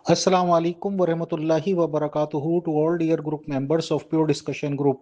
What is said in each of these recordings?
Assalamu alaikum warahmatullahi wabarakatuhu to all dear group members of Pure Discussion Group.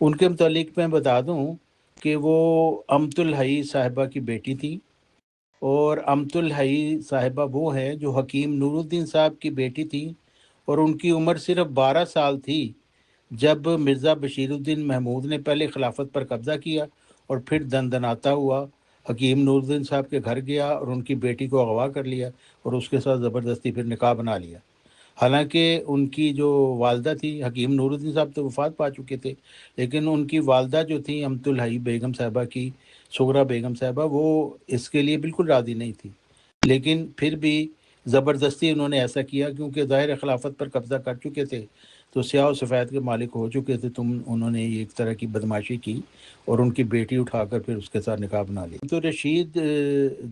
ان کے متعلق میں بتا دوں کہ وہ امت الحی صاحبہ کی بیٹی تھی، اور امت الحی صاحبہ وہ ہیں جو حکیم نور الدین صاحب کی بیٹی تھی، اور ان کی عمر صرف 12 سال تھی جب مرزا بشیر الدین محمود نے پہلے خلافت پر قبضہ کیا اور پھر دندناتا ہوا حکیم نور الدین صاحب کے گھر گیا اور ان کی بیٹی کو اغوا کر لیا اور اس کے ساتھ زبردستی پھر نکاح بنا لیا۔ حالانکہ ان کی جو والدہ تھی، حکیم نور الدین صاحب تو وفات پا چکے تھے، لیکن ان کی والدہ جو تھی امت الحی بیگم صاحبہ کی، سغرا بیگم صاحبہ، وہ اس کے لیے بالکل راضی نہیں تھی، لیکن پھر بھی زبردستی انہوں نے ایسا کیا، کیونکہ ظاہر خلافت پر قبضہ کر چکے تھے تو سیاہ و سفید کے مالک ہو چکے تھے، انہوں نے ایک طرح کی بدماشی کی اور ان کی بیٹی اٹھا کر پھر اس کے ساتھ نکاح بنا لی۔ تو رشید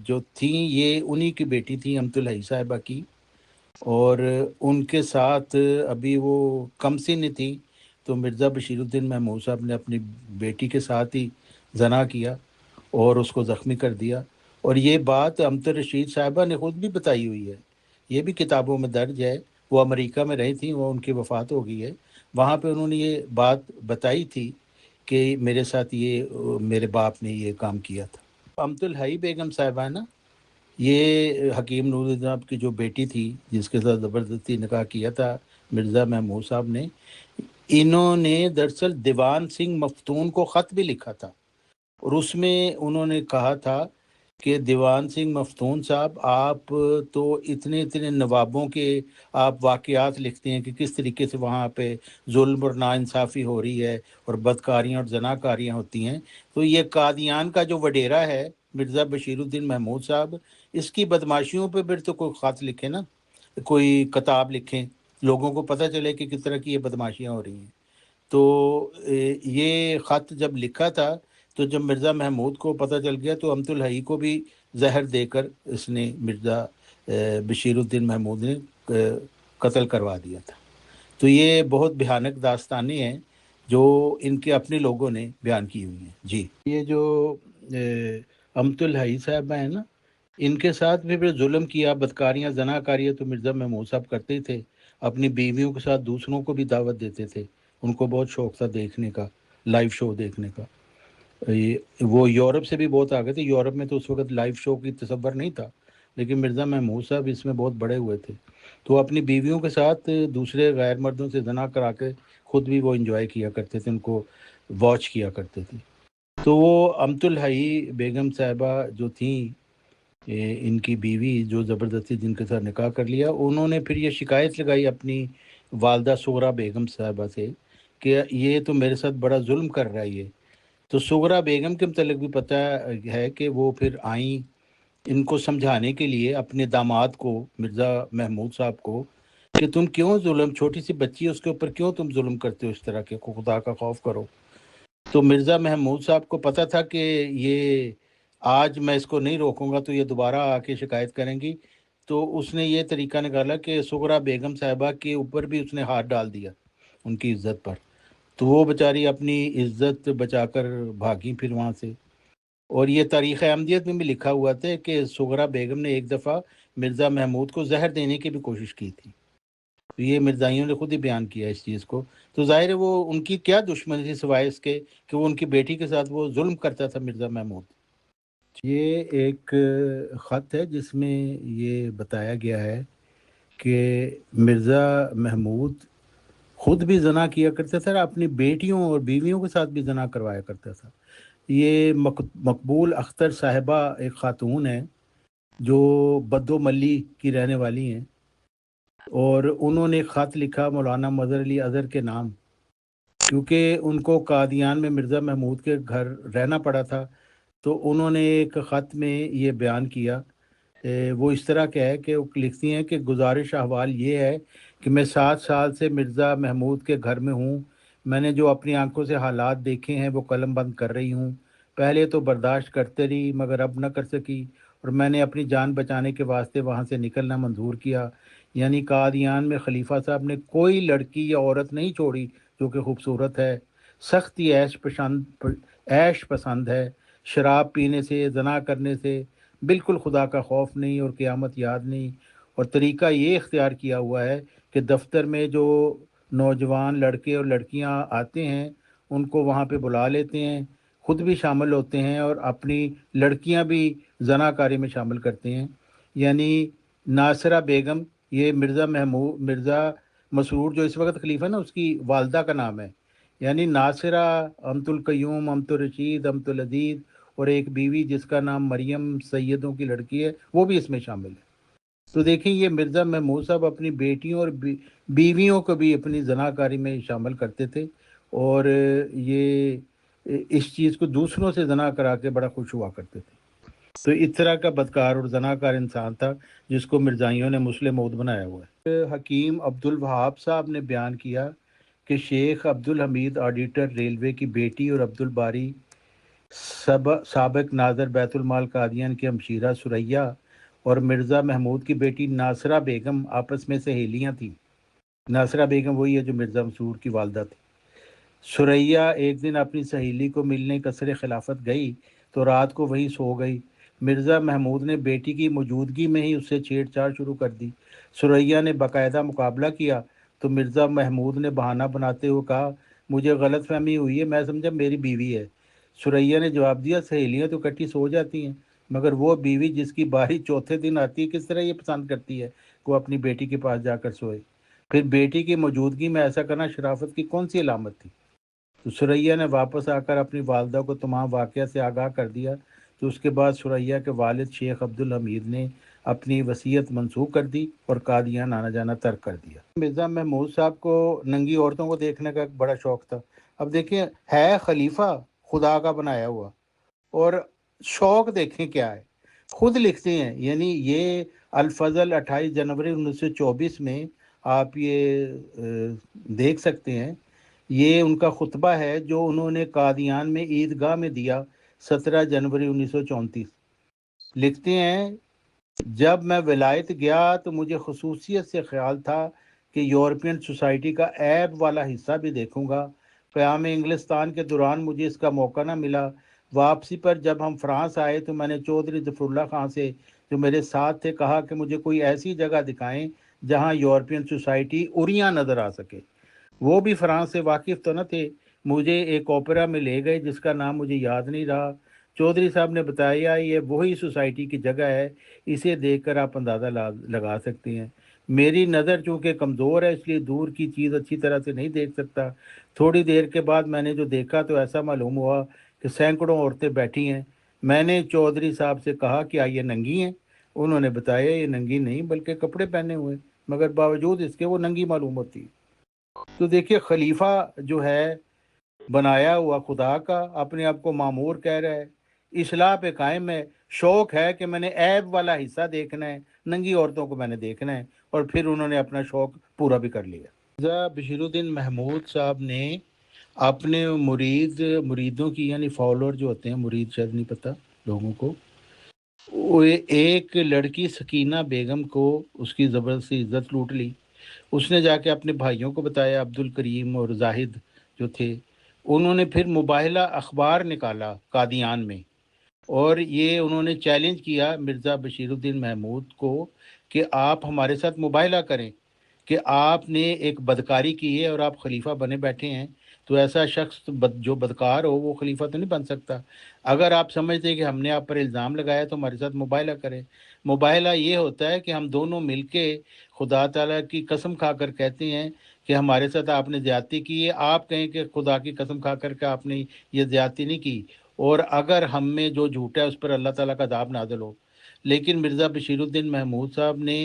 جو تھیں یہ انہی کی بیٹی تھی امت الحی صاحبہ کی، اور ان کے ساتھ ابھی وہ کم سن تھی تو مرزا بشیر الدین محمود صاحب نے اپنی بیٹی کے ساتھ ہی زنا کیا اور اس کو زخمی کر دیا، اور یہ بات امت رشید صاحبہ نے خود بھی بتائی ہوئی ہے، یہ بھی کتابوں میں درج ہے۔ وہ امریکہ میں رہی تھیں، وہ ان کی وفات ہو گئی ہے، وہاں پہ انہوں نے یہ بات بتائی تھی کہ میرے ساتھ میرے باپ نے یہ کام کیا تھا۔ امت الحی بیگم صاحبہ نا، یہ حکیم نور الدین صاحب کی جو بیٹی تھی جس کے ساتھ زبردستی نکاح کیا تھا مرزا محمود صاحب نے، انہوں نے دراصل دیوان سنگھ مفتون کو خط بھی لکھا تھا، اور اس میں انہوں نے کہا تھا کہ دیوان سنگھ مفتون صاحب، آپ تو اتنے نوابوں کے آپ واقعات لکھتے ہیں کہ کس طریقے سے وہاں پہ ظلم اور ناانصافی ہو رہی ہے اور بدکاریاں اور زناکاریاں ہوتی ہیں، تو یہ قادیان کا جو وڈیرا ہے مرزا بشیر الدین محمود صاحب، اس کی بدماشیوں پہ پھر تو کوئی خط لکھے نا، کوئی کتاب لکھیں، لوگوں کو پتہ چلے کہ کس طرح کی یہ بدماشیاں ہو رہی ہیں۔ تو یہ خط جب لکھا تھا تو جب مرزا محمود کو پتہ چل گیا تو امت الحی کو بھی زہر دے کر اس نے مرزا بشیر الدین محمود نے قتل کروا دیا تھا۔ تو یہ بہت بھیانک داستانیں ہیں جو ان کے اپنے لوگوں نے بیان کی ہوئی ہیں۔ جی، یہ جو امت الحی صاحبہ ہیں نا، ان کے ساتھ بھی ظلم کیا، بدکاریاں زناکاریاں تو مرزا محمود صاحب کرتے تھے، اپنی بیویوں کے ساتھ دوسروں کو بھی دعوت دیتے تھے، ان کو بہت شوق تھا دیکھنے کا، لائیو شو دیکھنے کا۔ وہ یورپ سے بھی بہت آگے تھے، یورپ میں تو اس وقت لائیو شو کی تصور نہیں تھا، لیکن مرزا محمود صاحب اس میں بہت بڑے ہوئے تھے، تو اپنی بیویوں کے ساتھ دوسرے غیر مردوں سے زنا کرا کے خود بھی وہ انجوائے کیا کرتے تھے، ان کو واچ کیا کرتے تھے۔ تو وہ امت الحی بیگم صاحبہ جو تھیں، ان کی بیوی جو زبردستی جن کے ساتھ نکاح کر لیا، انہوں نے پھر یہ شکایت لگائی اپنی والدہ سغرا بیگم صاحبہ سے کہ یہ تو میرے ساتھ بڑا ظلم کر رہا ہے یہ۔ تو سغرا بیگم کے متعلق بھی پتہ ہے کہ وہ پھر آئیں ان کو سمجھانے کے لیے اپنے داماد کو، مرزا محمود صاحب کو، کہ تم کیوں ظلم، چھوٹی سی بچی ہے اس کے اوپر کیوں تم ظلم کرتے ہو اس طرح کے، خدا کا خوف کرو۔ تو مرزا محمود صاحب کو پتہ تھا کہ یہ آج میں اس کو نہیں روکوں گا تو یہ دوبارہ آ کے شکایت کریں گی، تو اس نے یہ طریقہ نکالا کہ سغرا بیگم صاحبہ کے اوپر بھی اس نے ہاتھ ڈال دیا ان کی عزت پر، تو وہ بیچاری اپنی عزت بچا کر بھاگی پھر وہاں سے۔ اور یہ تاریخ احمدیت میں بھی لکھا ہوا تھا کہ سغرا بیگم نے ایک دفعہ مرزا محمود کو زہر دینے کی بھی کوشش کی تھی، تو یہ مرزائیوں نے خود ہی بیان کیا اس چیز کو۔ تو ظاہر ہے وہ ان کی کیا دشمنی تھی سوائے اس کے کہ وہ ان کی بیٹی کے ساتھ وہ ظلم کرتا تھا مرزا محمود۔ یہ ایک خط ہے جس میں یہ بتایا گیا ہے کہ مرزا محمود خود بھی زنا کیا کرتا تھا، اپنی بیٹیوں اور بیویوں کے ساتھ بھی زنا کروایا کرتا تھا۔ یہ مقبول اختر صاحبہ ایک خاتون ہے جو بدو ملی کی رہنے والی ہیں، اور انہوں نے خط لکھا مولانا مظہر علی اظہر کے نام، کیونکہ ان کو قادیان میں مرزا محمود کے گھر رہنا پڑا تھا، تو انہوں نے ایک خط میں یہ بیان کیا، وہ اس طرح کا ہے کہ وہ لکھتی ہیں کہ گزارش احوال یہ ہے کہ میں 7 سال سے مرزا محمود کے گھر میں ہوں، میں نے جو اپنی آنکھوں سے حالات دیکھے ہیں وہ قلم بند کر رہی ہوں، پہلے تو برداشت کرتے رہی مگر اب نہ کر سکی، اور میں نے اپنی جان بچانے کے واسطے وہاں سے نکلنا منظور کیا۔ یعنی قادیان میں خلیفہ صاحب نے کوئی لڑکی یا عورت نہیں چھوڑی جو کہ خوبصورت ہے، سختی عیش پسند ہے، شراب پینے سے، زنا کرنے سے بالکل خدا کا خوف نہیں اور قیامت یاد نہیں، اور طریقہ یہ اختیار کیا ہوا ہے کہ دفتر میں جو نوجوان لڑکے اور لڑکیاں آتے ہیں ان کو وہاں پہ بلا لیتے ہیں، خود بھی شامل ہوتے ہیں اور اپنی لڑکیاں بھی زناکاری میں شامل کرتے ہیں۔ یعنی ناصرہ بیگم، یہ مرزا مسرور جو اس وقت خلیفہ نا، اس کی والدہ کا نام ہے، یعنی ناصرہ، امت القیوم، امت الرشید، امت العزیز، اور ایک بیوی جس کا نام مریم سیدوں کی لڑکی ہے، وہ بھی اس میں شامل ہے۔ تو دیکھیں یہ مرزا محمود صاحب اپنی بیٹیوں اور بیویوں کو بھی اپنی زناکاری میں شامل کرتے تھے، اور یہ اس چیز کو دوسروں سے زنا کرا کے بڑا خوش ہوا کرتے تھے۔ تو اس طرح کا بدکار اور زناکار انسان تھا جس کو مرزائیوں نے مسلم موت بنایا ہوا ہے۔ حکیم عبد الوہاب صاحب نے بیان کیا کہ شیخ عبد الحمید آڈیٹر ریلوے کی بیٹی اور عبد الباری سابق ناظر بیت المال قادیان کی ہمشیرہ سریہ اور مرزا محمود کی بیٹی ناصرہ بیگم آپس میں سہیلیاں تھیں۔ ناصرہ بیگم وہی ہے جو مرزا مسرور کی والدہ تھی۔ سریہ ایک دن اپنی سہیلی کو ملنے قصر خلافت گئی تو رات کو وہیں سو گئی۔ مرزا محمود نے بیٹی کی موجودگی میں ہی اس سے چھیڑ چھاڑ شروع کر دی۔ سریہ نے باقاعدہ مقابلہ کیا تو مرزا محمود نے بہانہ بناتے ہوئے کہا، مجھے غلط فہمی ہوئی ہے، میں سمجھا میری بیوی ہے۔ سریہ نے جواب دیا، سہیلیاں تو کٹھی سو جاتی ہیں، مگر وہ بیوی جس کی باری چوتھے دن آتی ہے کس طرح یہ پسند کرتی ہے کہ وہ اپنی بیٹی کے پاس جا کر سوئے؟ پھر بیٹی کی موجودگی میں ایسا کرنا شرافت کی کون سی علامت تھی؟ تو سریہ نے واپس آ کر اپنی والدہ کو تمام واقعہ سے آگاہ کر دیا۔ تو اس کے بعد سریہ کے والد شیخ عبد الحمید نے اپنی وصیت منسوخ کر دی اور قادیان آنا جانا ترک کر دیا۔ مرزا محمود صاحب کو ننگی عورتوں کو دیکھنے کا ایک بڑا شوق تھا۔ اب دیکھیں، ہے خلیفہ خدا کا بنایا ہوا، اور شوق دیکھیں کیا ہے، خود لکھتے ہیں۔ یعنی یہ الفضل 28 جنوری 1924 میں آپ یہ دیکھ سکتے ہیں، یہ ان کا خطبہ ہے جو انہوں نے قادیان میں عیدگاہ میں دیا 17 جنوری 1934۔ لکھتے ہیں، جب میں ولایت گیا تو مجھے خصوصیت سے خیال تھا کہ یورپین سوسائٹی کا عیب والا حصہ بھی دیکھوں گا۔ قیام انگلستان کے دوران مجھے اس کا موقع نہ ملا۔ واپسی پر جب ہم فرانس آئے تو میں نے چودھری ظفر اللہ خان سے جو میرے ساتھ تھے کہا کہ مجھے کوئی ایسی جگہ دکھائیں جہاں یورپین سوسائٹی اوریاں نظر آ سکے۔ وہ بھی فرانس سے واقف تو نہ تھے، مجھے ایک اوپرا میں لے گئے جس کا نام مجھے یاد نہیں رہا۔ چودھری صاحب نے بتایا یہ وہی سوسائٹی کی جگہ ہے، اسے دیکھ کر آپ اندازہ لگا سکتے ہیں۔ میری نظر چونکہ کمزور ہے اس لیے دور کی چیز اچھی طرح سے نہیں دیکھ سکتا۔ تھوڑی دیر کے بعد میں نے جو دیکھا تو ایسا معلوم ہوا کہ سینکڑوں عورتیں بیٹھی ہیں۔ میں نے چودھری صاحب سے کہا کیا یہ ننگی ہیں؟ انہوں نے بتایا یہ ننگی نہیں بلکہ کپڑے پہنے ہوئے، مگر باوجود اس کے وہ ننگی معلوم ہوتی۔ تو دیکھیے خلیفہ جو ہے بنایا ہوا خدا کا، اپنے آپ کو معمور کہہ رہا ہے، اصلاح پہ قائم ہے، شوق ہے کہ میں نے عیب والا حصہ دیکھنا ہے، ننگی عورتوں کو میں نے دیکھنا ہے، اور پھر انہوں نے اپنا شوق پورا بھی کر لیا۔ مرزا بشیر الدین محمود صاحب نے اپنے مریدوں کی، یعنی فالوور جو ہوتے ہیں، مرید شاید نہیں پتہ لوگوں کو، وہ ایک لڑکی سکینہ بیگم کو اس کی زبردستی عزت لوٹ لی۔ اس نے جا کے اپنے بھائیوں کو بتایا، عبد الکریم اور زاہد جو تھے، انہوں نے پھر مباہلہ اخبار نکالا قادیان میں، اور یہ انہوں نے چیلنج کیا مرزا بشیر الدین محمود کو کہ آپ ہمارے ساتھ مباہلہ کریں کہ آپ نے ایک بدکاری کی ہے اور آپ خلیفہ بنے بیٹھے ہیں، تو ایسا شخص جو بدکار ہو وہ خلیفہ تو نہیں بن سکتا۔ اگر آپ سمجھتے ہیں کہ ہم نے آپ پر الزام لگایا تو ہمارے ساتھ مباہلہ کریں۔ مباہلہ یہ ہوتا ہے کہ ہم دونوں مل کے خدا تعالیٰ کی قسم کھا کر کہتے ہیں کہ ہمارے ساتھ آپ نے زیادتی کی ہے، آپ کہیں کہ خدا کی قسم کھا کر کہ آپ نے یہ زیادتی نہیں کی، اور اگر ہم میں جو جھوٹ ہے اس پر اللہ تعالیٰ کا عذاب نازل ہو۔ لیکن مرزا بشیر الدین محمود صاحب نے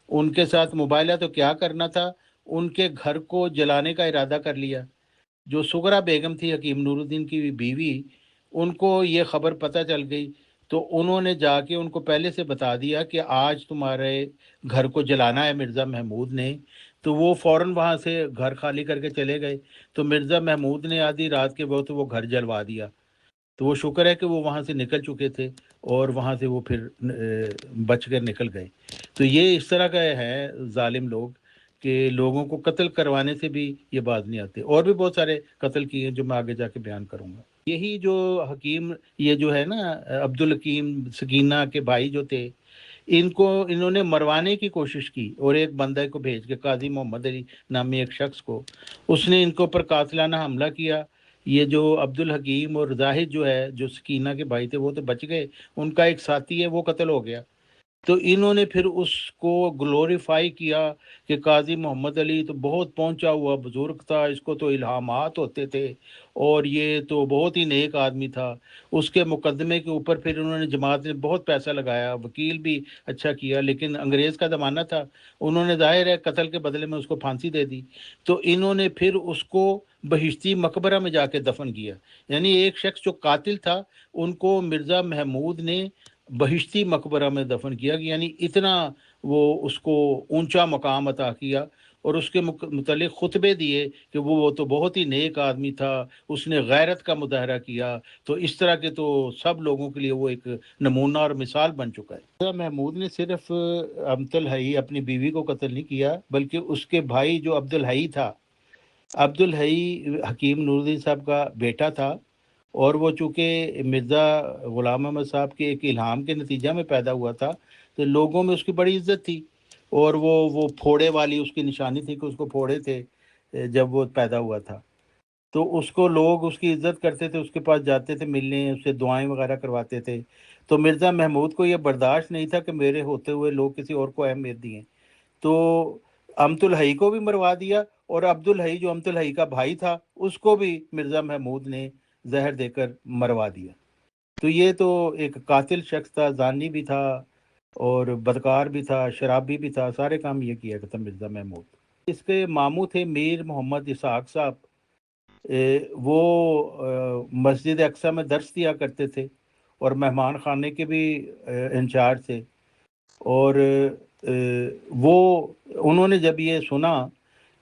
ان کے ساتھ مباہلہ تو کیا کرنا تھا، ان کے گھر کو جلانے کا ارادہ کر لیا۔ جو سغرا بیگم تھی حکیم نور الدین کی بیوی، ان کو یہ خبر پتہ چل گئی تو انہوں نے جا کے ان کو پہلے سے بتا دیا کہ آج تمہارے گھر کو جلانا ہے مرزا محمود نے۔ تو وہ فوراً وہاں سے گھر خالی کر کے چلے گئے۔ تو مرزا محمود نے آدھی رات کے وقت وہ گھر جلوا دیا۔ تو وہ شکر ہے کہ وہ وہاں سے نکل چکے تھے اور وہاں سے وہ پھر بچ کر نکل گئے۔ تو یہ اس طرح کا ہے ظالم لوگ کہ لوگوں کو قتل کروانے سے بھی یہ باز نہیں آتے۔ اور بھی بہت سارے قتل کیے جو میں آگے جا کے بیان کروں گا۔ یہی جو حکیم، یہ جو ہے نا عبد الحکیم سکینہ کے بھائی جو تھے، انہوں نے مروانے کی کوشش کی، اور ایک بندے کو بھیج کے، قاضی محمد علی نامی ایک شخص کو، اس نے ان کے اوپر قاتلانہ حملہ کیا۔ یہ جو عبد الحکیم اور زاہد جو ہے، جو سکینہ کے بھائی تھے، وہ تو بچ گئے، ان کا ایک ساتھی ہے وہ قتل ہو گیا۔ تو انہوں نے پھر اس کو گلوریفائی کیا کہ قاضی محمد علی تو بہت پہنچا ہوا بزرگ تھا، اس کو تو الہامات ہوتے تھے اور یہ تو بہت ہی نیک آدمی تھا۔ اس کے مقدمے کے اوپر پھر انہوں نے جماعت نے بہت پیسہ لگایا، وکیل بھی اچھا کیا، لیکن انگریز کا زمانہ تھا، انہوں نے ظاہر ہے قتل کے بدلے میں اس کو پھانسی دے دی۔ تو انہوں نے پھر اس کو بہشتی مقبرہ میں جا کے دفن کیا۔ یعنی ایک شخص جو قاتل تھا، ان کو مرزا محمود نے بہشتی مقبرہ میں دفن کیا، یعنی اتنا وہ اس کو اونچا مقام عطا کیا، اور اس کے متعلق خطبے دیے کہ وہ تو بہت ہی نیک آدمی تھا، اس نے غیرت کا مظاہرہ کیا۔ تو اس طرح کے تو سب لوگوں کے لیے وہ ایک نمونہ اور مثال بن چکا ہے۔ مرزا محمود نے صرف عبد الحی اپنی بیوی کو قتل نہیں کیا، بلکہ اس کے بھائی جو عبد الحی تھا، عبد الحی حکیم نور الدین صاحب کا بیٹا تھا، اور وہ چونکہ مرزا غلام احمد صاحب کے ایک الہام کے نتیجہ میں پیدا ہوا تھا، تو لوگوں میں اس کی بڑی عزت تھی، اور وہ پھوڑے والی اس کی نشانی تھی کہ اس کو پھوڑے تھے جب وہ پیدا ہوا تھا، تو اس کو لوگ اس کی عزت کرتے تھے، اس کے پاس جاتے تھے ملنے، اس سے دعائیں وغیرہ کرواتے تھے۔ تو مرزا محمود کو یہ برداشت نہیں تھا کہ میرے ہوتے ہوئے لوگ کسی اور کو اہمیت دیں، تو امت الحی کو بھی مروا دیا، اور عبد الحی جو امت الحی کا بھائی تھا اس کو بھی مرزا محمود نے زہر دے کر مروا دیا۔ تو یہ تو ایک قاتل شخص تھا، زانی بھی تھا اور بدکار بھی تھا، شرابی بھی تھا، سارے کام یہ کیا کرتا مرزا محمود۔ اس کے ماموں تھے میر محمد اسحاق صاحب، وہ مسجد اقصی میں درس دیا کرتے تھے اور مہمان خانے کے بھی انچارج تھے، اور وہ انہوں نے جب یہ سنا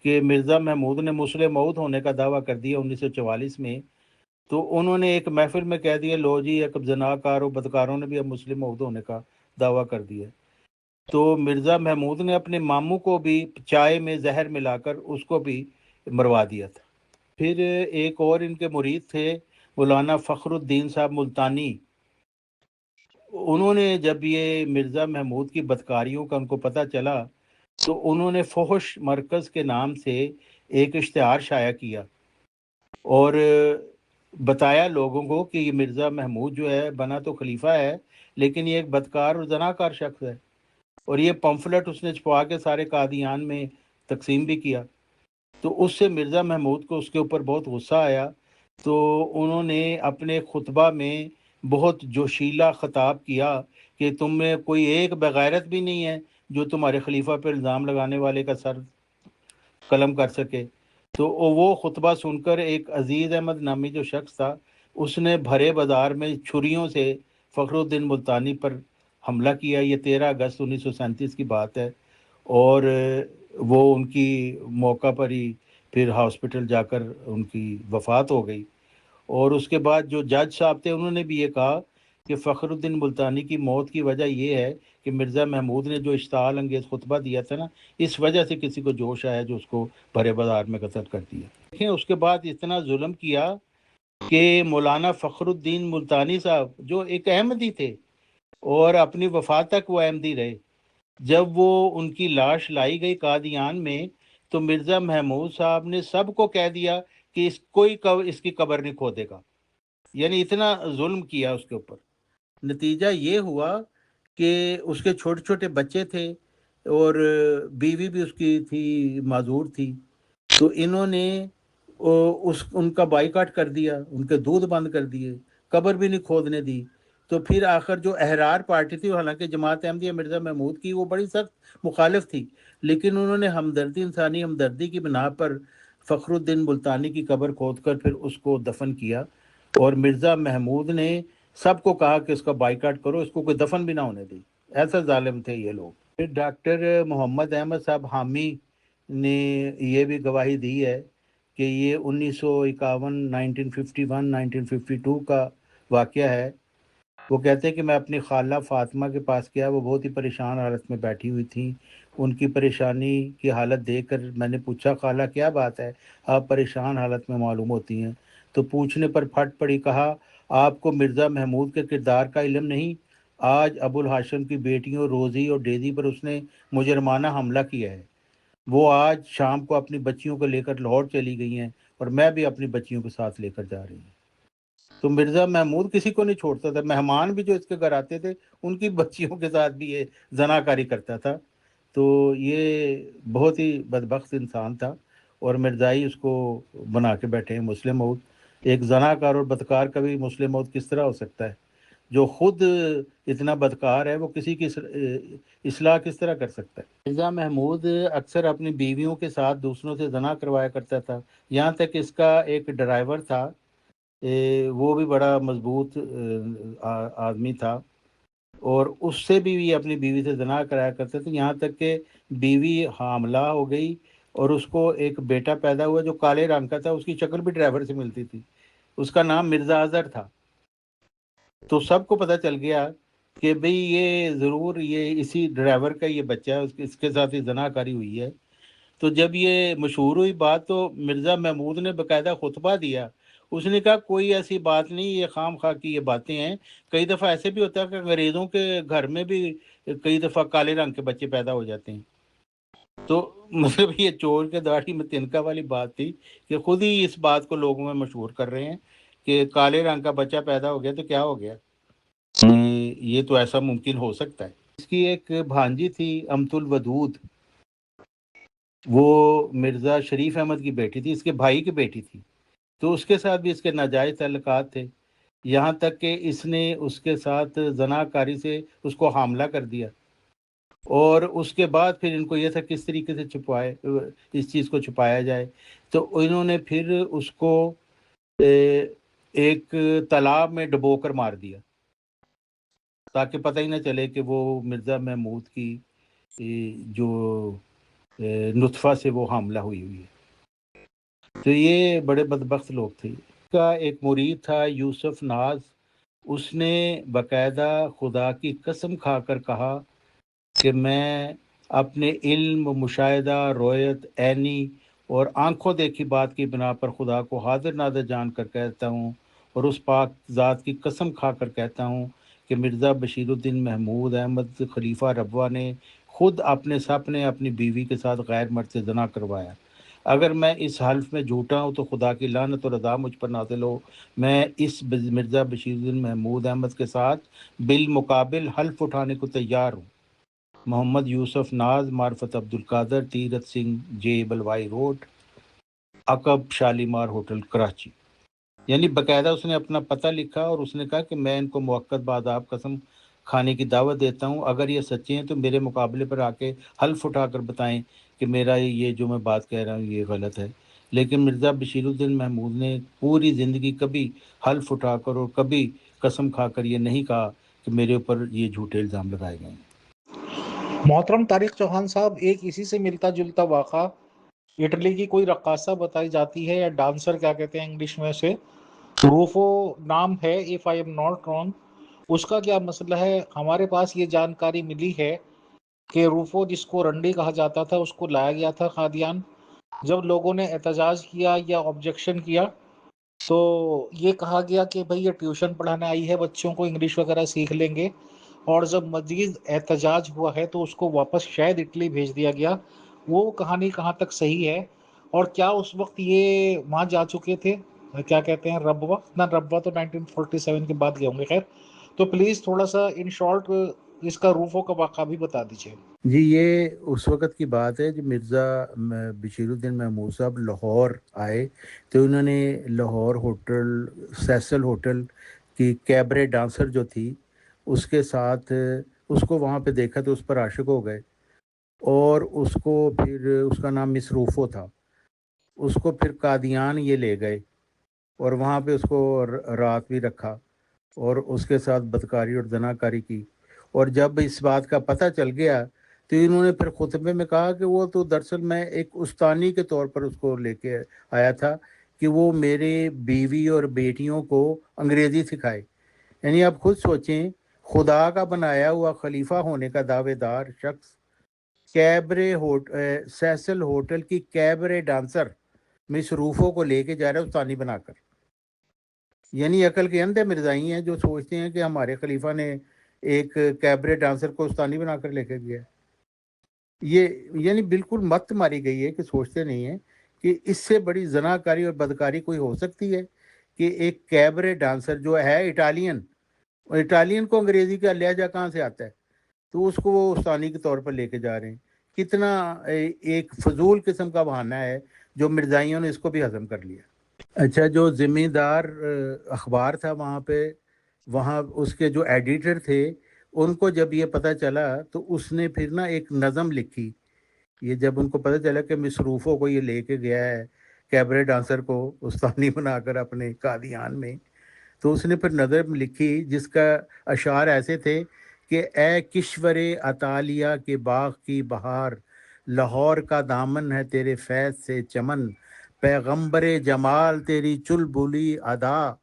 کہ مرزا محمود نے مسلم موعود ہونے کا دعویٰ کر دیا 1944 میں، تو انہوں نے ایک محفل میں کہہ دیا، لو جی ایک زناکار و بدکاروں نے بھی اب مسلم موعود ہونے کا دعویٰ کر دیا۔ تو مرزا محمود نے اپنے ماموں کو بھی چائے میں زہر ملا کر اس کو بھی مروا دیا تھا۔ پھر ایک اور ان کے مرید تھے مولانا فخر الدین صاحب ملتانی، انہوں نے جب یہ مرزا محمود کی بدکاریوں کا ان کو پتہ چلا، تو انہوں نے فحش مرکز کے نام سے ایک اشتہار شائع کیا اور بتایا لوگوں کو کہ یہ مرزا محمود جو ہے بنا تو خلیفہ ہے، لیکن یہ ایک بدکار اور زناکار شخص ہے، اور یہ پمفلٹ اس نے چھپا کے سارے قادیان میں تقسیم بھی کیا۔ تو اس سے مرزا محمود کو اس کے اوپر بہت غصہ آیا، تو انہوں نے اپنے خطبہ میں بہت جوشیلا خطاب کیا کہ تم میں کوئی ایک بغیرت بھی نہیں ہے جو تمہارے خلیفہ پہ الزام لگانے والے کا سر قلم کر سکے۔ تو وہ خطبہ سن کر ایک عزیز احمد نامی جو شخص تھا، اس نے بھرے بازار میں چھریوں سے فخر الدین ملتانی پر حملہ کیا۔ یہ 13 اگست 1937 کی بات ہے، اور وہ ان کی موقع پر ہی پھر ہاسپٹل جا کر ان کی وفات ہو گئی۔ اور اس کے بعد جو جج صاحب تھے انہوں نے بھی یہ کہا کہ فخر الدین ملتانی کی موت کی وجہ یہ ہے کہ مرزا محمود نے جو اشتعال انگیز خطبہ دیا تھا نا، اس وجہ سے کسی کو جوش آیا جو اس کو بھرے بازار میں قتل کر دیا۔ دیکھیں اس کے بعد اتنا ظلم کیا کہ مولانا فخر الدین ملتانی صاحب جو ایک احمدی تھے اور اپنی وفات تک وہ احمدی رہے، جب وہ ان کی لاش لائی گئی قادیان میں، تو مرزا محمود صاحب نے سب کو کہہ دیا کہ اس کی قبر نہیں کھودے گا، یعنی اتنا ظلم کیا اس کے اوپر۔ نتیجہ یہ ہوا کہ اس کے چھوٹے چھوٹے بچے تھے اور بیوی بھی اس کی تھی، معذور تھی، تو انہوں نے ان کا بائیکاٹ کر دیا، ان کے دودھ بند کر دیے، قبر بھی نہیں کھودنے دی۔ تو پھر آخر جو احرار پارٹی تھی، حالانکہ جماعت احمدیہ مرزا محمود کی وہ بڑی سخت مخالف تھی، لیکن انہوں نے ہمدردی، انسانی ہمدردی کی بنا پر فخر الدین ملتانی کی قبر کھود کر پھر اس کو دفن کیا، اور مرزا محمود نے سب کو کہا کہ اس کا بائیکاٹ کرو، اس کو کوئی دفن بھی نہ ہونے دی۔ ایسا ظالم تھے یہ لوگ۔ پھر ڈاکٹر محمد احمد صاحب حامی نے یہ بھی گواہی دی ہے کہ یہ 1951 1951 1952 کا واقعہ ہے۔ وہ کہتے ہیں کہ میں اپنی خالہ فاطمہ کے پاس گیا، وہ بہت ہی پریشان حالت میں بیٹھی ہوئی تھیں، ان کی پریشانی کی حالت دیکھ کر میں نے پوچھا، خالہ کیا بات ہے، آپ پریشان حالت میں معلوم ہوتی ہیں؟ تو پوچھنے پر پھٹ پڑی، کہا آپ کو مرزا محمود کے کردار کا علم نہیں؟ آج ابو الہاشم کی بیٹیوں روزی اور ڈیزی پر اس نے مجرمانہ حملہ کیا ہے، وہ آج شام کو اپنی بچیوں کو لے کر لاہور چلی گئی ہیں اور میں بھی اپنی بچیوں کے ساتھ لے کر جا رہی ہوں۔ تو مرزا محمود کسی کو نہیں چھوڑتا تھا، مہمان بھی جو اس کے گھر آتے تھے ان کی بچیوں کے ساتھ بھی یہ زناکاری کرتا تھا۔ تو یہ بہت ہی بدبخت انسان تھا، اور مرزائی اس کو بنا کے بیٹھے ہیں مسلم موت۔ ایک زناکار اور بدکار کا بھی مسلم موت کس طرح ہو سکتا ہے؟ جو خود اتنا بدکار ہے وہ کسی کی اصلاح کس طرح کر سکتا ہے؟ مرزا محمود اکثر اپنی بیویوں کے ساتھ دوسروں سے زنا کروایا کرتا تھا، یہاں تک اس کا ایک ڈرائیور تھا، وہ بھی بڑا مضبوط آدمی تھا، اور اس سے بھی اپنی بیوی سے زنا کرایا کرتے تھے، یہاں تک کہ بیوی حاملہ ہو گئی اور اس کو ایک بیٹا پیدا ہوا جو کالے رنگ کا تھا، اس کی شکل بھی ڈرائیور سے ملتی تھی، اس کا نام مرزا اظہر تھا۔ تو سب کو پتہ چل گیا کہ بھئی یہ ضرور یہ اسی ڈرائیور کا یہ بچہ ہے، اس کے ساتھ ہی زنا کاری ہوئی ہے۔ تو جب یہ مشہور ہوئی بات تو مرزا محمود نے باقاعدہ خطبہ دیا، اس نے کہا کوئی ایسی بات نہیں، یہ خام خواہ کی یہ باتیں ہیں، کئی دفعہ ایسے بھی ہوتا ہے کہ انگریزوں کے گھر میں بھی کئی دفعہ کالے رنگ کے بچے پیدا ہو جاتے ہیں۔ تو مطلب یہ چور کے داڑھی میں تنکا والی بات تھی کہ خود ہی اس بات کو لوگوں میں مشہور کر رہے ہیں کہ کالے رنگ کا بچہ پیدا ہو گیا تو کیا ہو گیا، یہ تو ایسا ممکن ہو سکتا ہے۔ اس کی ایک بھانجی تھی امت الودود، وہ مرزا شریف احمد کی بیٹی تھی، اس کے بھائی کی بیٹی تھی، تو اس کے ساتھ بھی اس کے ناجائز تعلقات تھے، یہاں تک کہ اس نے اس کے ساتھ زنا کاری سے اس کو حاملہ کر دیا، اور اس کے بعد پھر ان کو یہ تھا کس طریقے سے چھپائے اس چیز کو چھپایا جائے، تو انہوں نے پھر اس کو ایک تالاب میں ڈبو کر مار دیا تاکہ پتہ ہی نہ چلے کہ وہ مرزا محمود کی جو نطفہ سے وہ حاملہ ہوئی ہے۔ تو یہ بڑے بدبخت لوگ تھے۔ کا ایک مرید تھا یوسف ناز، اس نے باقاعدہ خدا کی قسم کھا کر کہا کہ میں اپنے علم، مشاہدہ، رویت عینی اور آنکھوں دیکھی بات کی بنا پر خدا کو حاضر ناظر جان کر کہتا ہوں، اور اس پاک ذات کی قسم کھا کر کہتا ہوں کہ مرزا بشیر الدین محمود احمد خلیفہ ربوہ نے خود اپنے سپنے اپنی بیوی کے ساتھ غیر مرد سے زنا کروایا۔ اگر میں اس حلف میں جھوٹا ہوں تو خدا کی لعنت اور عذاب مجھ پر نازل ہو۔ میں اس مرزا بشیر الدین محمود احمد کے ساتھ بالمقابل حلف اٹھانے کو تیار ہوں۔ محمد یوسف ناز، معرفت عبدالقادر، تیرتھ سنگھ، جے بلوائی روڈ، عقب شالیمار ہوٹل، کراچی۔ یعنی باقاعدہ اس نے اپنا پتہ لکھا، اور اس نے کہا کہ میں ان کو موقت بعد آپ قسم کھانے کی دعوت دیتا ہوں، اگر یہ سچے ہیں تو میرے مقابلے پر آ کے حلف اٹھا کر بتائیں کہ میرا یہ جو میں بات کہہ رہا ہوں یہ غلط ہے۔ لیکن مرزا بشیر الدین محمود نے پوری زندگی کبھی حلف اٹھا کر اور کبھی قسم کھا کر یہ نہیں کہا کہ میرے اوپر یہ جھوٹے الزام لگائے گئے ہیں۔ محترم طارق چوہان صاحب، ایک اسی سے ملتا جلتا واقعہ، اٹلی کی کوئی رقاصہ بتائی جاتی ہے، یا ڈانسر کیا کہتے ہیں انگلش میں سے، روفو نام ہے، if I am not wrong، اس کا کیا مسئلہ ہے؟ ہمارے پاس یہ جانکاری ملی ہے کہ روفو، جس کو رنڈی کہا جاتا تھا، اس کو لایا گیا تھا قادیان۔ جب لوگوں نے احتجاج کیا یا آبجیکشن کیا تو یہ کہا گیا کہ بھئی یہ ٹیوشن پڑھانے آئی ہے، بچوں کو انگلش وغیرہ سیکھ لیں گے، اور جب مزید احتجاج ہوا ہے تو اس کو واپس شاید اٹلی بھیج دیا گیا۔ وہ کہانی کہاں تک صحیح ہے، اور کیا اس وقت یہ وہاں جا چکے تھے، کیا کہتے ہیں، ربوہ؟ نہ، ربوہ تو 1947 کے بعد گئے ہوں گے۔ خیر، تو پلیز تھوڑا سا ان شارٹ اس کا روفو کا واقعہ بھی بتا دیجیے۔ جی، یہ اس وقت کی بات ہے جب مرزا بشیر الدین محمود صاحب لاہور آئے، تو انہوں نے لاہور ہوٹل، سیسل ہوٹل کی کیبرے ڈانسر جو تھی اس کے ساتھ اس کو وہاں پہ دیکھا تو اس پر عاشق ہو گئے، اور اس کو پھر، اس کا نام مس روفو تھا، اس کو پھر قادیان یہ لے گئے، اور وہاں پہ اس کو رات بھی رکھا اور اس کے ساتھ بدکاری اور زناکاری کی۔ اور جب اس بات کا پتہ چل گیا تو انہوں نے پھر خطبے میں کہا کہ وہ تو دراصل میں ایک استانی کے طور پر اس کو لے کے آیا تھا کہ وہ میرے بیوی اور بیٹیوں کو انگریزی سکھائے۔ یعنی آپ خود سوچیں، خدا کا بنایا ہوا خلیفہ ہونے کا دعوے دار شخص کیبرے سیسل ہوٹل کی کیبرے ڈانسر مس روفو کو لے کے جا رہا ہے استانی بنا کر۔ یعنی عقل کے اندھے مرزائی ہیں جو سوچتے ہیں کہ ہمارے خلیفہ نے ایک کیبرے ڈانسر کو استانی بنا کر لے کے گیا۔ یہ یعنی بالکل مت ماری گئی ہے کہ سوچتے نہیں ہیں کہ اس سے بڑی زناکاری اور بدکاری کوئی ہو سکتی ہے کہ ایک کیبرے ڈانسر جو ہے اٹالین، اور اٹالین کو انگریزی کا لہجہ کہاں سے آتا ہے، تو اس کو وہ استانی کے طور پر لے کے جا رہے ہیں. کتنا ایک فضول قسم کا بہانہ ہے جو مرزائیوں نے اس کو بھی ہضم کر لیا. اچھا، جو ذمہ دار اخبار تھا وہاں پہ، وہاں اس کے جو ایڈیٹر تھے، ان کو جب یہ پتہ چلا تو اس نے پھر نا ایک نظم لکھی. یہ جب ان کو پتہ چلا کہ مصروفوں کو یہ لے کے گیا ہے کیبرے ڈانسر کو استانی بنا کر اپنے قادیان میں، تو اس نے پھر نظم لکھی جس کا اشعار ایسے تھے کہ اے کشور عطالیہ کے باغ کی بہار، لاہور کا دامن ہے تیرے فیض سے چمن، پیغمبر جمال تیری چل بلی ادا،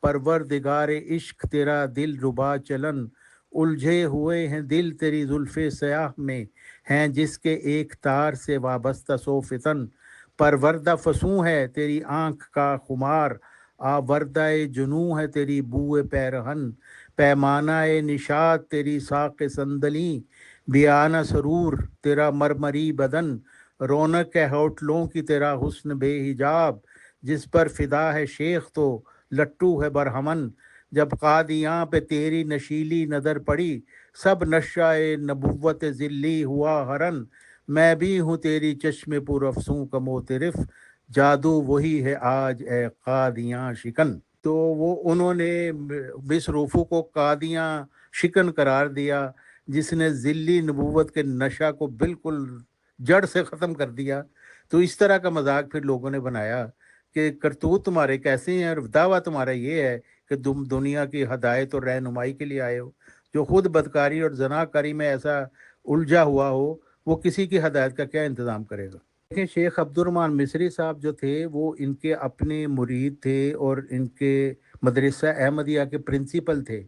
پروردگار عشق تیرا دل ربا چلن، الجھے ہوئے ہیں دل تیری زلف سیاہ میں، ہیں جس کے ایک تار سے وابستہ سو فتن، پروردہ فسوں ہے تیری آنکھ کا خمار، آوردہ جنوں ہے تیری بوئے پیرہن، پیمانہ نشاط تیری ساق صندلی، بیانہ سرور تیرا مرمری بدن، رونق ہے ہوٹلوں کی تیرا حسن بے حجاب، جس پر فدا ہے شیخ تو لٹو ہے برہمن، جب قادیاں پہ تیری نشیلی نظر پڑی، سب نشہ نبوت ذلی ہوا ہرن، میں بھی ہوں تیری چشم پر افسوں کا موترف، جادو وہی ہے آج اے قادیاں شکن. تو وہ انہوں نے مصروفوں کو قادیاں شکن قرار دیا، جس نے ذلی نبوت کے نشہ کو بالکل جڑ سے ختم کر دیا. تو اس طرح کا مذاق پھر لوگوں نے بنایا کہ کرتوت تمہارے کیسے ہیں، اور دعویٰ تمہارا یہ ہے کہ تم دنیا کی ہدایت اور رہنمائی کے لیے آئے ہو. جو خود بدکاری اور زناکاری میں ایسا الجھا ہوا ہو، وہ کسی کی ہدایت کا کیا انتظام کرے گا. دیکھیں، شیخ عبد الرحمن مصری صاحب جو تھے وہ ان کے اپنے مرید تھے اور ان کے مدرسہ احمدیہ کے پرنسپل تھے.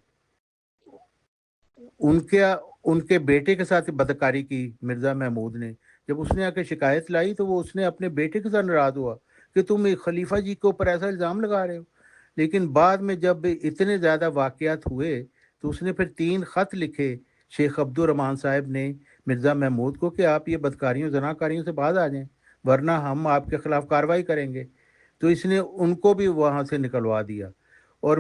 ان کے بیٹے کے ساتھ بدکاری کی مرزا محمود نے. جب اس نے آ کے شکایت لائی تو وہ اس نے اپنے بیٹے کے ساتھ ناراض ہوا کہ تم خلیفہ جی کے اوپر ایسا الزام لگا رہے ہو. لیکن بعد میں جب اتنے زیادہ واقعات ہوئے تو اس نے پھر 3 خط لکھے شیخ عبد الرحمن صاحب نے مرزا محمود کو کہ آپ یہ بدکاریوں زناکاریوں سے باز آ جائیں ورنہ ہم آپ کے خلاف کارروائی کریں گے. تو اس نے ان کو بھی وہاں سے نکلوا دیا. اور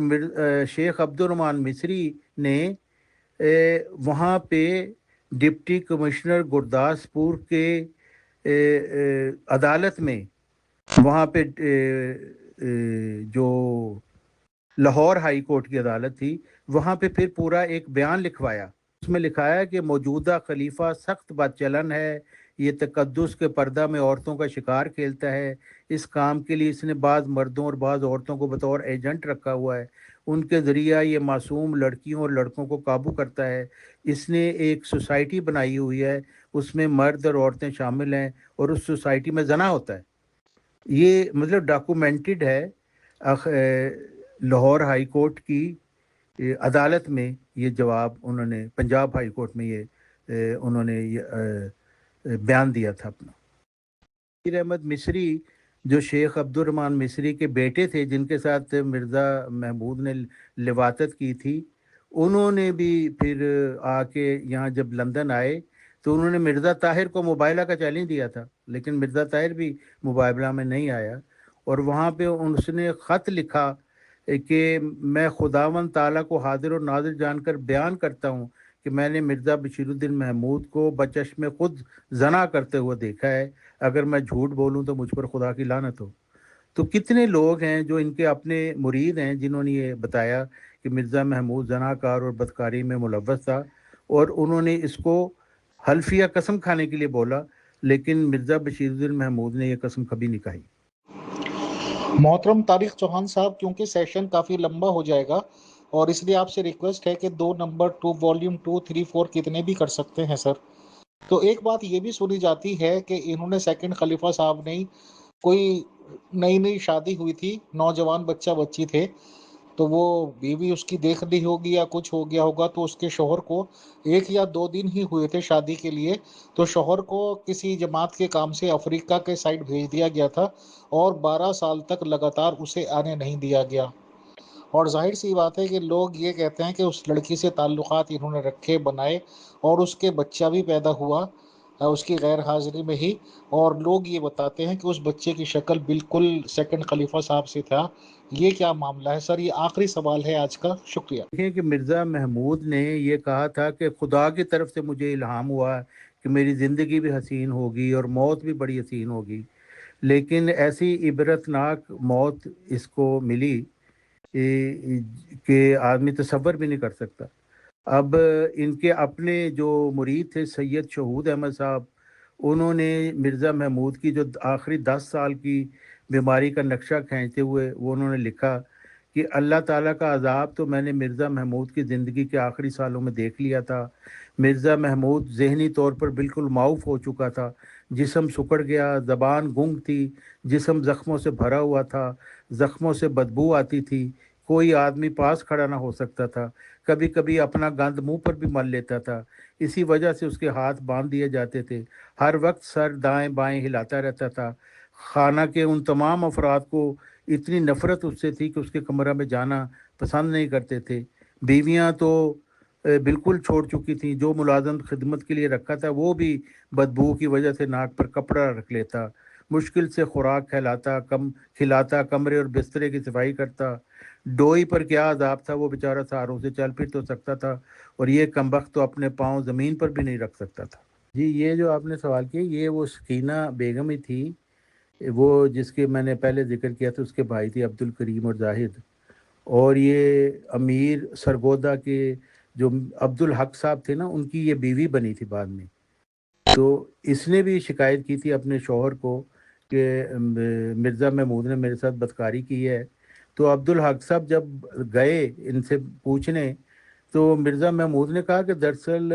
شیخ عبد الرحمن مصری نے وہاں پہ ڈپٹی کمشنر گرداسپور کے عدالت میں، وہاں پہ جو لاہور ہائی کورٹ کی عدالت تھی، وہاں پہ پھر پورا ایک بیان لکھوایا. اس میں لکھایا کہ موجودہ خلیفہ سخت بد چلن ہے، یہ تقدس کے پردہ میں عورتوں کا شکار کھیلتا ہے. اس کام کے لیے اس نے بعض مردوں اور بعض عورتوں کو بطور ایجنٹ رکھا ہوا ہے. ان کے ذریعہ یہ معصوم لڑکیوں اور لڑکوں کو قابو کرتا ہے. اس نے ایک سوسائٹی بنائی ہوئی ہے، اس میں مرد اور عورتیں شامل ہیں، اور اس سوسائٹی میں زنا ہوتا ہے. یہ مطلب ڈاکومنٹڈ ہے. لاہور ہائی کورٹ کی عدالت میں یہ جواب انہوں نے، پنجاب ہائی کورٹ میں یہ انہوں نے یہ بیان دیا تھا اپنا. پیر احمد مصری جو شیخ عبد الرحمن مصری کے بیٹے تھے، جن کے ساتھ مرزا محمود نے لواطت کی تھی، انہوں نے بھی پھر آ کے یہاں جب لندن آئے تو انہوں نے مرزا طاہر کو مباہلہ کا چیلنج دیا تھا، لیکن مرزا طاہر بھی مباہلہ میں نہیں آیا. اور وہاں پہ اس نے خط لکھا کہ میں خداوند تعالیٰ کو حاضر اور ناظر جان کر بیان کرتا ہوں کہ میں نے مرزا بشیر الدین محمود کو بچشم خود زنا کرتے ہوئے دیکھا ہے. اگر میں جھوٹ بولوں تو مجھ پر خدا کی لعنت ہو. تو کتنے لوگ ہیں جو ان کے اپنے مرید ہیں جنہوں نے یہ بتایا کہ مرزا محمود زناکار اور بدکاری میں ملوث تھا، اور انہوں نے اس کو حلفیہ قسم کھانے کے لیے بولا، لیکن مرزا بشیر الدین محمود نے یہ قسم کبھی نہیں کھائی. محترم طارق چوہان صاحب، کیونکہ سیشن کافی لمبا ہو جائے گا اور اس لیے آپ سے ریکویسٹ ہے کہ 2 نمبر 2 والیوم 2 3 4 کتنے بھی کر سکتے ہیں سر. تو ایک بات یہ بھی سنی جاتی ہے کہ انہوں نے سیکنڈ خلیفہ صاحب نے کوئی نئی شادی ہوئی تھی، نوجوان بچہ بچی تھے، تو وہ بیوی اس کی دیکھ لی ہوگی یا کچھ ہو گیا ہوگا، تو اس کے شوہر کو 1 یا 2 دن ہی ہوئے تھے شادی کے لیے، تو شوہر کو کسی جماعت کے کام سے افریقہ کے سائڈ بھیج دیا گیا تھا اور 12 سال تک لگاتار اسے آنے نہیں دیا گیا. اور ظاہر سی بات ہے کہ لوگ یہ کہتے ہیں کہ اس لڑکی سے تعلقات انہوں نے رکھے بنائے اور اس کے بچہ بھی پیدا ہوا. اس کی غیر حاضری میں ہی، اور لوگ یہ بتاتے ہیں کہ اس بچے کی شکل بالکل سیکنڈ خلیفہ صاحب سے تھا۔ یہ کیا معاملہ ہے سر؟ یہ آخری سوال ہے آج کا، شکریہ۔ دیکھیں کہ مرزا محمود نے یہ کہا تھا کہ خدا کی طرف سے مجھے الہام ہوا کہ میری زندگی بھی حسین ہوگی اور موت بھی بڑی حسین ہوگی، لیکن ایسی عبرتناک موت اس کو ملی کہ آدمی تصور بھی نہیں کر سکتا۔ اب ان کے اپنے جو مرید تھے سید شہود احمد صاحب، انہوں نے مرزا محمود کی جو آخری 10 سال کی بیماری کا نقشہ کھینچتے ہوئے وہ انہوں نے لکھا کہ اللہ تعالیٰ کا عذاب تو میں نے مرزا محمود کی زندگی کے آخری سالوں میں دیکھ لیا تھا۔ مرزا محمود ذہنی طور پر بالکل معاف ہو چکا تھا، جسم سکڑ گیا، زبان گنگ تھی، جسم زخموں سے بھرا ہوا تھا، زخموں سے بدبو آتی تھی، کوئی آدمی پاس کھڑا نہ ہو سکتا تھا، کبھی کبھی اپنا گند منہ پر بھی مل لیتا تھا، اسی وجہ سے اس کے ہاتھ باندھ دیے جاتے تھے، ہر وقت سر دائیں بائیں ہلاتا رہتا تھا۔ خانہ کے ان تمام افراد کو اتنی نفرت اس سے تھی کہ اس کے کمرہ میں جانا پسند نہیں کرتے تھے۔ بیویاں تو بالکل چھوڑ چکی تھیں، جو ملازم خدمت کے لیے رکھا تھا وہ بھی بدبو کی وجہ سے ناک پر کپڑا رکھ لیتا، مشکل سے خوراک کھلاتا، کمرے اور بسترے کی صفائی کرتا۔ ڈوئی پر کیا عذاب تھا، وہ بیچارہ سہاروں سے چل پھر تو سکتا تھا، اور یہ کمبخت تو اپنے پاؤں زمین پر بھی نہیں رکھ سکتا تھا۔ جی یہ جو آپ نے سوال کیا، یہ وہ سکینہ بیگم ہی تھی، وہ جس کے میں نے پہلے ذکر کیا تھا، اس کے بھائی تھے عبد الکریم اور زاہد، اور یہ امیر سرگودا کے جو عبد الحق صاحب تھے نا، ان کی یہ بیوی بنی تھی بعد میں۔ تو اس نے بھی شکایت کی تھی اپنے شوہر کو کہ مرزا محمود نے میرے ساتھ بدکاری کی ہے۔ تو عبد الحق صاحب جب گئے ان سے پوچھنے، تو مرزا محمود نے کہا کہ دراصل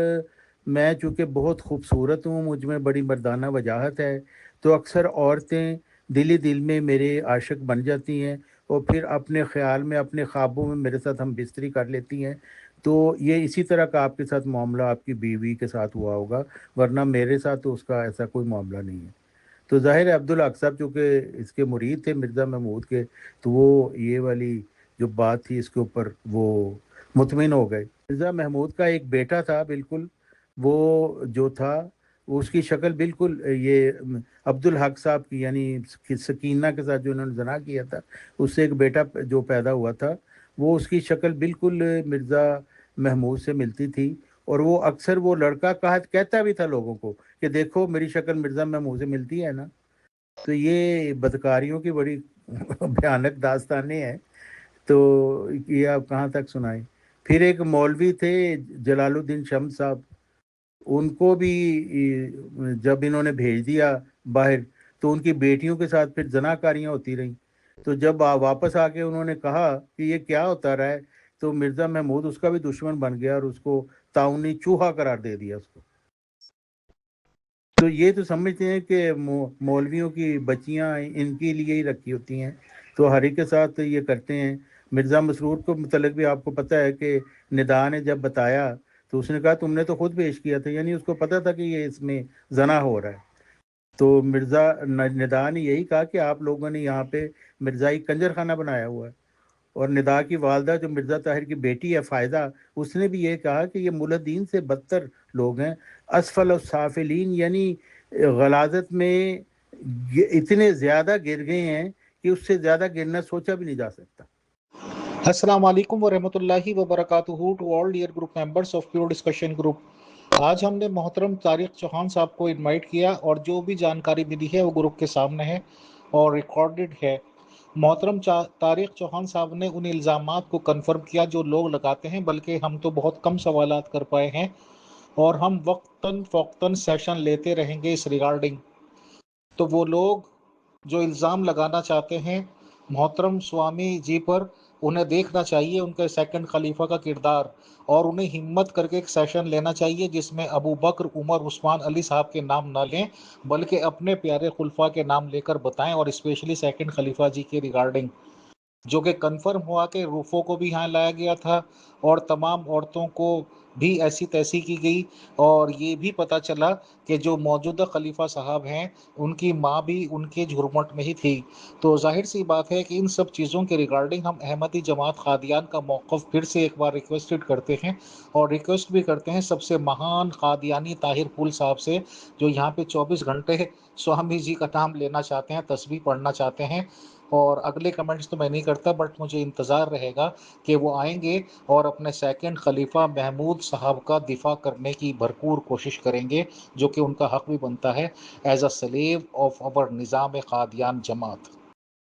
میں چونکہ بہت خوبصورت ہوں، مجھ میں بڑی مردانہ وجاہت ہے، تو اکثر عورتیں دل ہی دل میں میرے عاشق بن جاتی ہیں، اور پھر اپنے خیال میں اپنے خوابوں میں میرے ساتھ ہم بستری کر لیتی ہیں۔ تو یہ اسی طرح کا آپ کے ساتھ معاملہ آپ کی بیوی کے ساتھ ہوا ہوگا، ورنہ میرے ساتھ تو اس کا ایسا کوئی معاملہ نہیں ہے۔ تو ظاہر ہے عبدالحق صاحب چونکہ اس کے مرید تھے مرزا محمود کے، تو وہ یہ والی جو بات تھی اس کے اوپر وہ مطمئن ہو گئے۔ مرزا محمود کا ایک بیٹا تھا، بالکل وہ جو تھا اس کی شکل بالکل یہ عبدالحق صاحب کی، یعنی سکینہ کے ساتھ جو انہوں نے زنا کیا تھا، اس سے ایک بیٹا جو پیدا ہوا تھا، وہ اس کی شکل بالکل مرزا محمود سے ملتی تھی، اور وہ اکثر وہ لڑکا کہتا بھی تھا لوگوں کو کہ دیکھو میری شکل مرزا محمود سے ملتی ہے نا۔ تو یہ بدکاریوں کی بڑی بھیانک داستانیں ہیں، تو یہ آپ کہاں تک سنائیں۔ پھر ایک مولوی تھے جلال الدین شمس صاحب، ان کو بھی جب انہوں نے بھیج دیا باہر، تو ان کی بیٹیوں کے ساتھ پھر زناکاریاں ہوتی رہیں۔ تو جب واپس آ کے انہوں نے کہا کہ یہ کیا ہوتا رہا ہے، تو مرزا محمود اس کا بھی دشمن بن گیا اور اس کو تعاونی چوہا قرار دے دیا اس کو۔ تو یہ تو سمجھتے ہیں کہ مولویوں کی بچیاں ان کے لیے ہی رکھی ہوتی ہیں، تو ہر ایک کے ساتھ یہ کرتے ہیں۔ مرزا مسرور کو متعلق بھی آپ کو پتہ ہے کہ ندا نے جب بتایا تو اس نے کہا تم نے تو خود پیش کیا تھا، یعنی اس کو پتہ تھا کہ یہ اس میں زنا ہو رہا ہے۔ تو مرزا ندا نے یہی کہا کہ آپ لوگوں نے یہاں پہ مرزائی کنجر خانہ بنایا ہوا ہے۔ اور ندا کی والدہ جو مرزا طاہر کی بیٹی ہے فائدہ، اس نے بھی یہ کہا کہ یہ مولدین سے بدتر لوگ ہیں، اسفل السافلین، یعنی غلاظت میں اتنے زیادہ گر گئے ہیں کہ اس سے زیادہ گرنا سوچا بھی نہیں جا سکتا۔ السلام علیکم ورحمۃ اللہ وبرکاتہ to all dear group members of pure discussion group. آج ہم نے محترم طارق چوہان صاحب کو انوائٹ کیا، اور جو بھی جانکاری ملی ہے وہ گروپ کے سامنے ہے اور ریکارڈڈ ہے۔ محترم طارق چوہان صاحب نے ان الزامات کو کنفرم کیا جو لوگ لگاتے ہیں، بلکہ ہم تو بہت کم سوالات کر پائے ہیں، اور ہم وقتاً فوقتاً سیشن لیتے رہیں گے اس ریگارڈنگ۔ تو وہ لوگ جو الزام لگانا چاہتے ہیں محترم سوامی جی پر، انہیں دیکھنا چاہیے ان کے سیکنڈ خلیفہ کا کردار، اور انہیں ہمت کر کے ایک سیشن لینا چاہیے جس میں ابو بکر، عمر، عثمان، علی صاحب کے نام نہ لیں، بلکہ اپنے پیارے خلفاء کے نام لے کر بتائیں، اور اسپیشلی سیکنڈ خلیفہ جی کے ریگارڈنگ۔ جو کہ کنفرم ہوا کہ روفو کو بھی یہاں لایا گیا تھا اور تمام عورتوں کو بھی ایسی تیسی کی گئی، اور یہ بھی پتہ چلا کہ جو موجودہ خلیفہ صاحب ہیں ان کی ماں بھی ان کے جھرمٹ میں ہی تھی۔ تو ظاہر سی بات ہے کہ ان سب چیزوں کے ریگارڈنگ ہم احمدی جماعت قادیان کا موقف پھر سے ایک بار ریکویسٹڈ کرتے ہیں، اور ریکویسٹ بھی کرتے ہیں سب سے مہان قادیانی طاہر پھول صاحب سے، جو یہاں پہ 24 گھنٹے سوامی جی کا نام لینا چاہتے ہیں، تسبیح پڑھنا چاہتے ہیں۔ اور اگلے کمنٹس تو میں نہیں کرتا، بٹ مجھے انتظار رہے گا کہ وہ آئیں گے اور اپنے سیکنڈ خلیفہ محمود صاحب کا دفاع کرنے کی بھرپور کوشش کریں گے، جو کہ ان کا حق بھی بنتا ہے as a slave of over نظام قادیان جماعت۔